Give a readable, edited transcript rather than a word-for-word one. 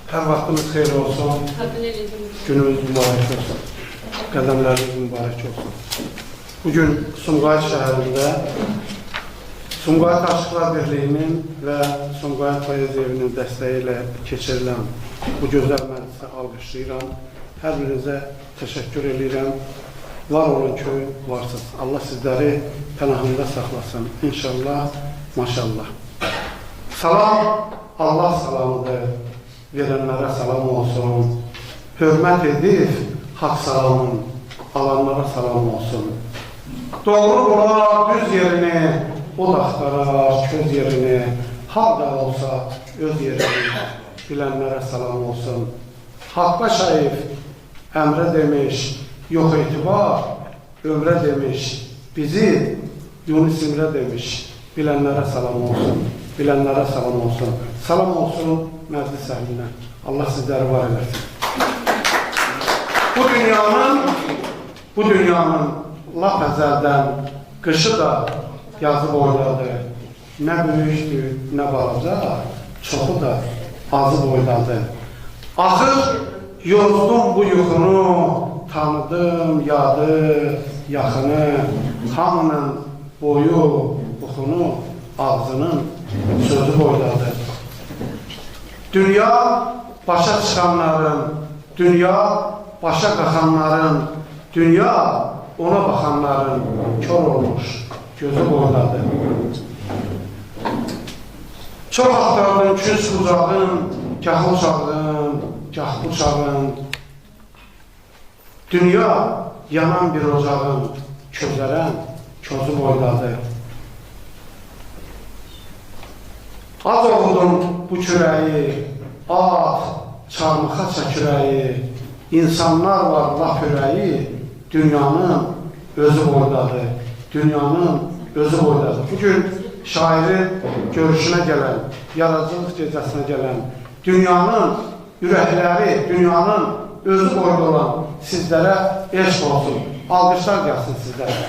Hər vaxtınız xeyir olsun. Günümüz mübarək olsun. Qədəmləriniz mübarək olsun. Bugün Sumqayıt şəhərində Sumqayıt Aşıqlar Birliyinin və Sumqayıt Poeziya Evinin dəstəyi ilə keçirilən bu gözəl məclisə alqışlayıram. Hər birinizə təşəkkür edirəm. Var olun ki, varsınız. Allah sizləri pənahında saxlasın. İnşallah, maşallah. Salam, Allah salamıdır. Verənlərə salam olsun. Hörmət edib, haqq salamın, alanlara salam olsun. Doğru bular düz yerini, o da axtarar köz yerini, harda olsa öz yerini, bilənlərə salam olsun. Haqqa şərif, əmrə demiş, yox etibar, ömrə demiş, bizi Yunus İmrə demiş, bilənlərə salam olsun, bilənlərə salam olsun. Salam olsun məclis əhlinə. Allah sizləri var eləsin. Bu dünyanın lap əzəldən qışı da yazı boyladı. Nə böyükdür, nə balaca, çoxu da azı boyladı. Axır yozdum bu yuxunu, tanıdım yadı, yaxını, hamının boyu, buxunu, ağzının sözü boyladı. Dünya başa çıxanların, dünya başa qaxanların, dünya ona baxanların kör olmuş, gözü boyladı. Çox axtardın küs bucağın, gah uçağın, gah buçağın. Dünya yanan bir ocağın, közərən, közü boyladı. Az oxudum bu kürəyi, at, çarmıxa çəkürəyi, insanlar var laf ürəyi, dünyanın özü boyladı, dünyanın özü boyladı. Bugün şairin görüşünə gələn, yaradıcılıq gecəsinə gələn, dünyanın ürəkləri, dünyanın özü boyda olan sizlərə eşq olsun, alqışlar gəlsin sizlərə.